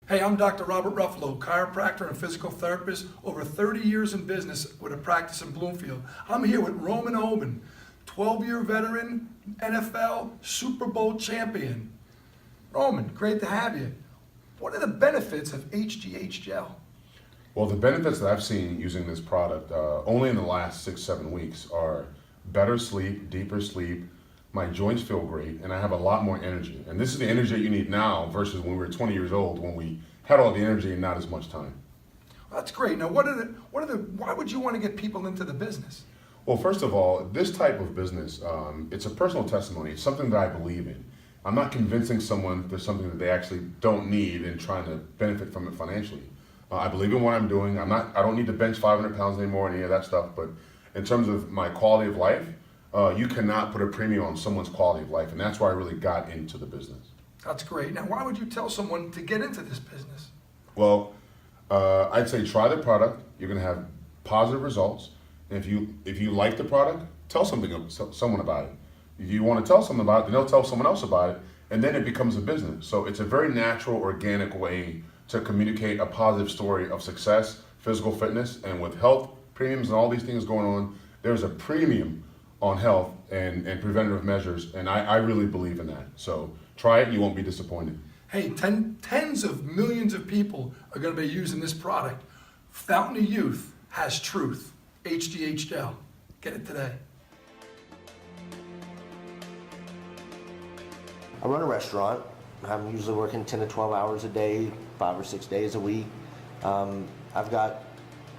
Hey, I'm Dr. Robert Ruffalo, chiropractor and physical therapist, over 30 years in business with a practice in Bloomfield. I'm here with Roman Oben, 12-year veteran, NFL, Super Bowl champion. Roman, great to have you. What are the benefits of HGH Gel? Well, the benefits that I've seen using this product only in the last 6-7 weeks are better sleep, deeper sleep, my joints feel great, and I have a lot more energy. And this is the energy that you need now versus when we were 20 years old, when we had all the energy and not as much time. Well, that's great. Now, why would you want to get people into the business? Well, first of all, this type of business, it's a personal testimony. It's something that I believe in. I'm not convincing someone there's something that they actually don't need and trying to benefit from it financially. I believe in what I'm doing. I don't need to bench 500 pounds anymore and any of that stuff, but in terms of my quality of life, you cannot put a premium on someone's quality of life, and that's why I really got into the business. That's great. Now, why would you tell someone to get into this business? Well, I'd say try the product. You're going to have positive results. And if you like the product, tell someone about it. If you want to tell someone about it, then they'll tell someone else about it, and then it becomes a business. So it's a very natural, organic way to communicate a positive story of success, physical fitness, and with health premiums and all these things going on, there's a premium on health and preventative measures, and I really believe in that. So try it, you won't be disappointed. Hey, tens of millions of people are going to be using this product. Fountain of Youth has truth. HGH Gel. Get it today. I run a restaurant. I'm usually working 10 to 12 hours a day, 5 or 6 days a week. I've got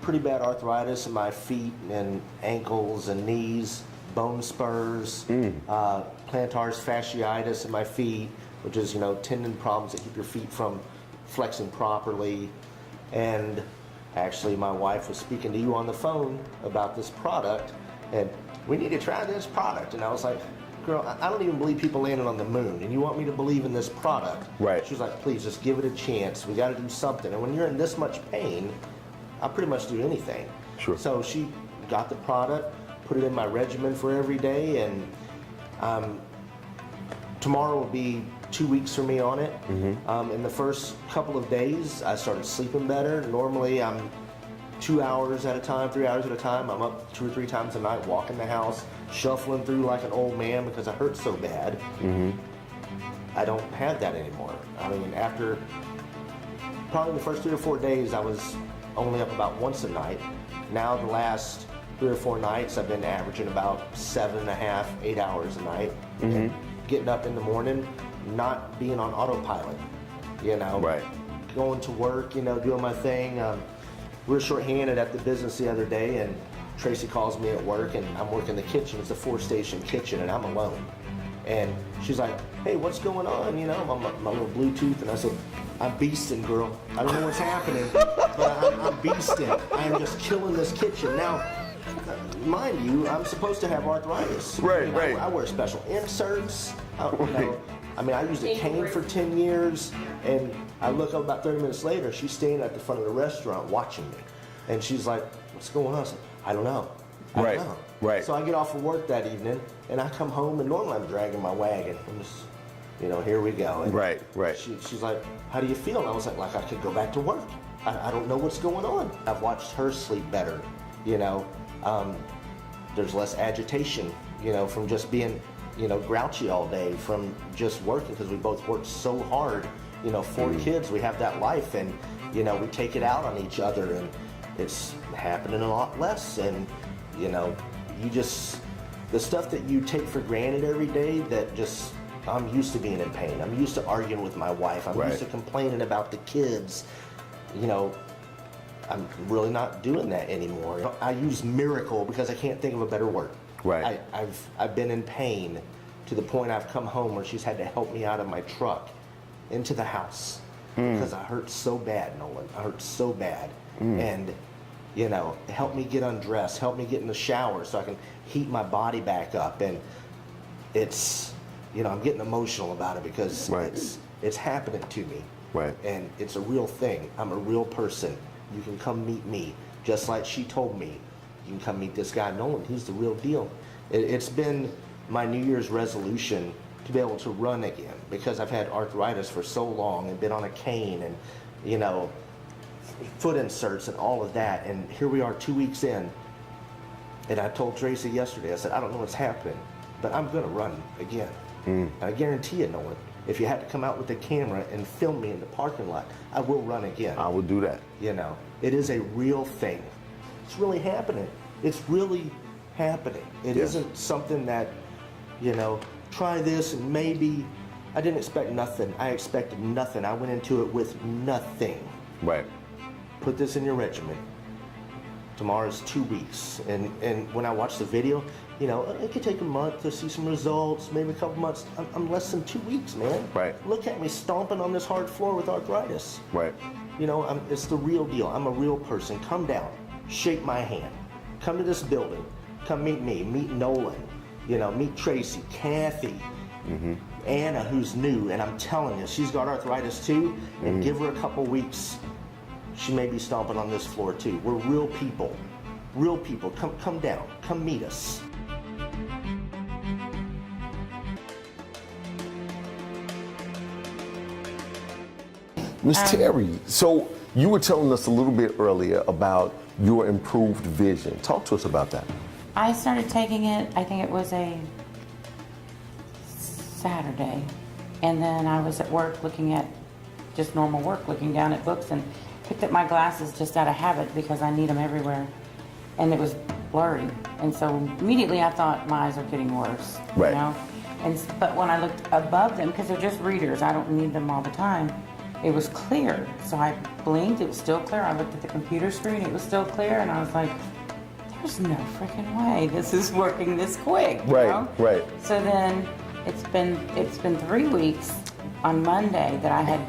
pretty bad arthritis in my feet and ankles and knees, bone spurs, plantar fasciitis in my feet, which is, tendon problems that keep your feet from flexing properly. And actually, my wife was speaking to you on the phone about this product, and we need to try this product. And I was like, girl, I don't even believe people landed on the moon, and you want me to believe in this product? Right. She was like, please, just give it a chance. We got to do something. And when you're in this much pain, I'll pretty much do anything. Sure. So she got the product, put it in my regimen for every day, and tomorrow will be 2 weeks for me on it. In the first couple of days, I started sleeping better. Normally, I'm 2 hours at a time, 3 hours at a time. I'm up 2 or 3 times a night, walking the house, shuffling through like an old man because I hurt so bad. I don't have that anymore. I mean, after probably the first 3 or 4 days, I was only up about once a night. Now the last 3 or 4 nights, I've been averaging about 7.5, 8 hours a night. And getting up in the morning, not being on autopilot, Right. going to work, doing my thing. We were shorthanded at the business the other day, and Tracy calls me at work, and I'm working the kitchen. It's a 4-station kitchen, and I'm alone. And she's like, hey, what's going on? My little Bluetooth. And I said, I'm beasting, girl. I don't know what's happening, but I'm beasting. I'm just killing this kitchen. Now, mind you, I'm supposed to have arthritis. Right. I wear special inserts. I used a cane for 10 years, and I look up about 30 minutes later, she's standing at the front of the restaurant watching me. And she's like, what's going on? I said, I don't know. I don't know. Right. So I get off of work that evening, and I come home, and normally I'm dragging my wagon. I'm just, here we go. And Right. she's like, how do you feel? And I was like I could go back to work. I don't know what's going on. I've watched her sleep better, There's less agitation, from just being, grouchy all day, from just working, because we both work so hard. 4 kids, we have that life, and, we take it out on each other, and it's happening a lot less. And, the stuff that you take for granted every day, I'm used to being in pain. I'm used to arguing with my wife. I'm used to complaining about the kids. I'm really not doing that anymore. I use miracle because I can't think of a better word. Right. I've been in pain to the point I've come home where she's had to help me out of my truck into the house because I hurt so bad, Nolan. I hurt so bad. And, help me get undressed, help me get in the shower so I can heat my body back up. And it's, I'm getting emotional about it because it's happening to me. Right. And it's a real thing. I'm a real person. You can come meet me, just like she told me. You can come meet this guy, Nolan. He's the real deal. It's been my New Year's resolution to be able to run again because I've had arthritis for so long and been on a cane and, you know, foot inserts and all of that. And here we are 2 weeks in. And I told Tracy yesterday, I said, I don't know what's happening, but I'm going to run again. And I guarantee you, Nolan, if you had to come out with the camera and film me in the parking lot, I will run again. I will do that. You know, it is a real thing. It's really happening. It's really happening. It Yes. isn't something that, you know, try this and maybe. I didn't expect nothing. I expected nothing. I went into it with nothing. Right. Put this in your regimen. Tomorrow's 2 weeks. And when I watch the video, you know, it could take a month to see some results, maybe a couple months. I'm less than 2 weeks, man. Right. Look at me stomping on this hard floor with arthritis. Right. You know, it's the real deal. I'm a real person. Come down, shake my hand. Come to this building. Come meet me, meet Nolan. You know, meet Tracy, Kathy, Anna, who's new. And I'm telling you, she's got arthritis too. And give her a couple weeks, she may be stomping on this floor too. We're real people. Real people. Come down. Come meet us. Ms. Terry, so you were telling us a little bit earlier about your improved vision. Talk to us about that. I started taking it, I think it was a Saturday, and then I was at work looking at just normal work, looking down at books, and picked up my glasses just out of habit because I need them everywhere, and it was blurry, and so immediately I thought my eyes are getting worse. Right. You know? But when I looked above them, because they're just readers, I don't need them all the time, it was clear. So I blinked, it was still clear. I looked at the computer screen, it was still clear, and I was like, there's no freaking way this is working this quick. You Right, know? right. So then it's been 3 weeks on Monday that I had,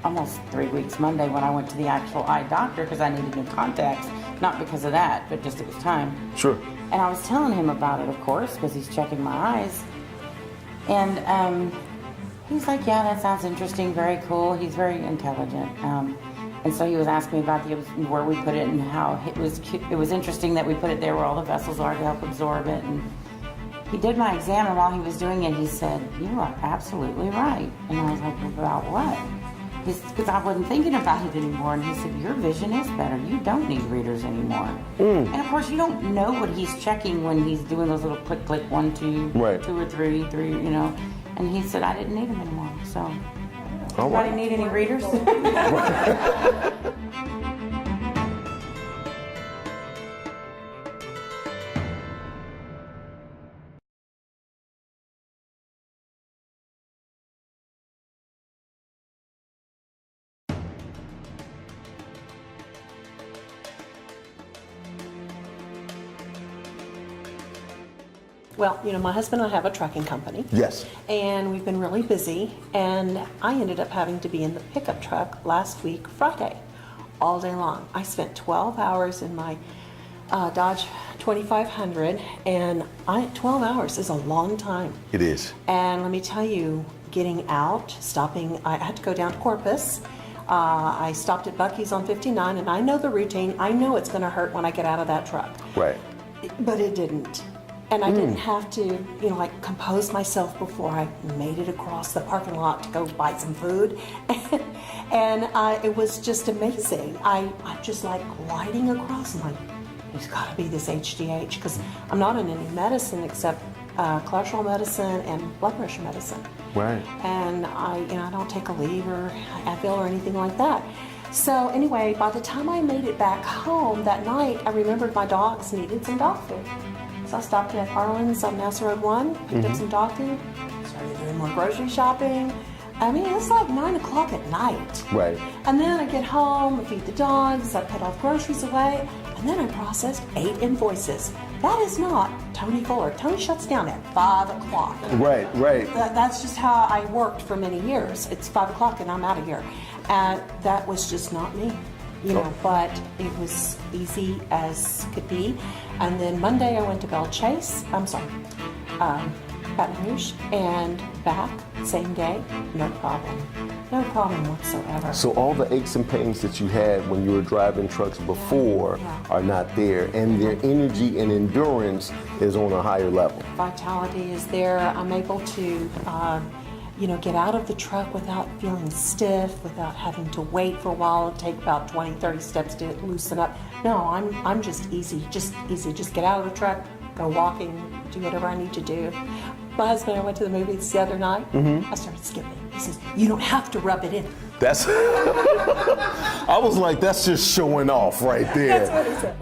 almost 3 weeks Monday when I went to the actual eye doctor because I needed new contacts. Not because of that, but just it was time. Sure. And I was telling him about it, of course, because he's checking my eyes. And he's like, yeah, that sounds interesting, very cool. He's very intelligent. And so he was asking me about where we put it and how it was interesting that we put it there where all the vessels are to help absorb it. And he did my exam, and while he was doing it, he said, you are absolutely right. And I was like, about what? Because I wasn't thinking about it anymore. And he said, your vision is better. You don't need readers anymore. And of course, you don't know what he's checking when he's doing those little click, 1, 2, Right. 2 or 3, you know. And he said, I didn't need them anymore. So, All right. anybody need any readers? Well, you know, my husband and I have a trucking company. Yes. And we've been really busy, and I ended up having to be in the pickup truck last week, Friday, all day long. I spent 12 hours in my Dodge 2500, and 12 hours is a long time. It is. And let me tell you, getting out, stopping, I had to go down to Corpus. I stopped at Buc-ee's on 59, and I know the routine. I know it's going to hurt when I get out of that truck. Right. But it didn't. And I didn't have to, you know, like compose myself before I made it across the parking lot to go buy some food. And it was just amazing. I'm just like gliding across. I'm like, there's got to be this HGH, because I'm not on any medicine except cholesterol medicine and blood pressure medicine. Right. And I don't take a leave or Advil or anything like that. So anyway, by the time I made it back home that night, I remembered my dogs needed some dog food. So I stopped at Arlen's on Nassau Road 1, picked up some dog food, started doing more grocery shopping. I mean, it's like 9 o'clock at night. Right. And then I get home, I feed the dogs, I put all the groceries away, and then I processed 8 invoices. That is not Tony Fuller. Tony shuts down at 5 o'clock. Right, right. That's just how I worked for many years. It's 5 o'clock and I'm out of here. And that was just not me, you know, but it was easy as could be. And then Monday I went to Baton Rouge, and back, same day, no problem. No problem whatsoever. So all the aches and pains that you had when you were driving trucks before are not there, and their energy and endurance is on a higher level. Vitality is there. I'm able to get out of the truck without feeling stiff, without having to wait for a while, take about 20, 30 steps to loosen up. No, I'm just easy. Just get out of the truck, go walking, do whatever I need to do. My husband and I went to the movies the other night. I started skipping. He says, you don't have to rub it in. That's I was like, that's just showing off right there. That's what he said.